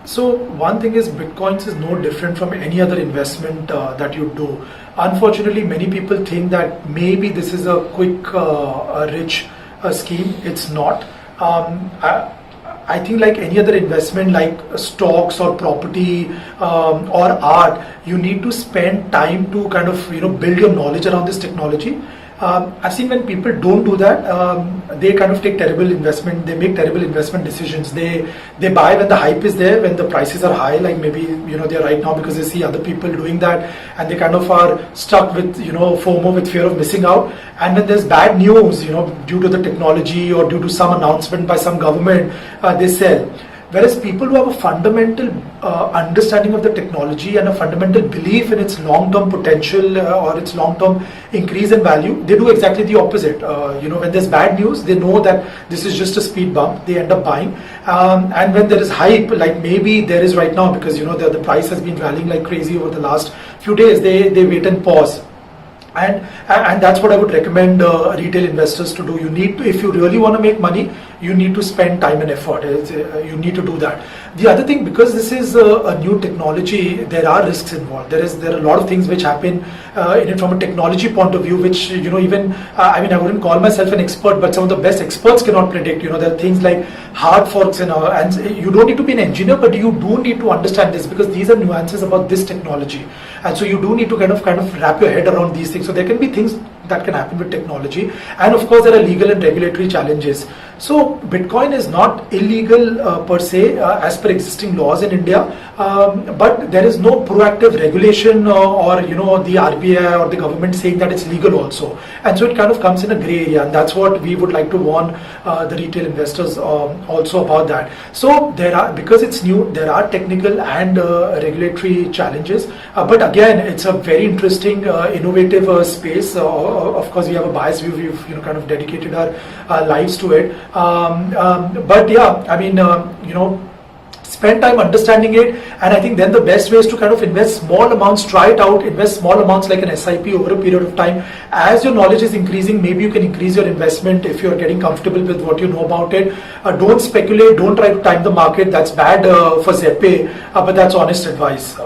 So one thing is Bitcoins is no different from any other investment that you do. Unfortunately, many people think that maybe this is a quick, rich scheme. It's not. I think like any other investment like stocks or property or art, you need to spend time to kind of build your knowledge around this technology. I've seen when people don't do that, they kind of take terrible investment. They make terrible investment decisions. They buy when the hype is there, when the prices are high, like maybe they're right now because they see other people doing that, and they kind of are stuck with FOMO, with fear of missing out. And when there's bad news, due to the technology or due to some announcement by some government, they sell. Whereas people who have a fundamental understanding of the technology and a fundamental belief in its long-term potential or its long-term increase in value, they do exactly the opposite. When there's bad news, they know that this is just a speed bump. They end up buying. And when there is hype, like maybe there is right now, because the price has been rallying like crazy over the last few days, they wait and pause. And that's what I would recommend retail investors to do. You need to, if you really want to make money, you need to spend time and effort. You need to do that. The other thing, because this is a new technology, there are risks involved. There are a lot of things which happen in it from a technology point of view, which even I wouldn't call myself an expert, but some of the best experts cannot predict. There are things like hard forks and you don't need to be an engineer, but you do need to understand this, because these are nuances about this technology, and so you do need to kind of wrap your head around these things. So there can be things that can happen with technology, and of course there are legal and regulatory challenges. So Bitcoin is not illegal per se as per existing laws in India, but there is no proactive regulation or the RBI or the government saying that it's legal also, and so it kind of comes in a grey area, and that's what we would like to warn the retail investors also about that. So because it's new, there are technical and regulatory challenges, but again, it's a very interesting, innovative space. Of course, we have a biased view. We've kind of dedicated our lives to it. But yeah, spend time understanding it, and I think then the best way is to kind of invest small amounts, try it out, invest small amounts like an SIP over a period of time. As your knowledge is increasing, maybe you can increase your investment if you're getting comfortable with what you know about it. Don't speculate, don't try to time the market. That's bad for Zebpay, but that's honest advice.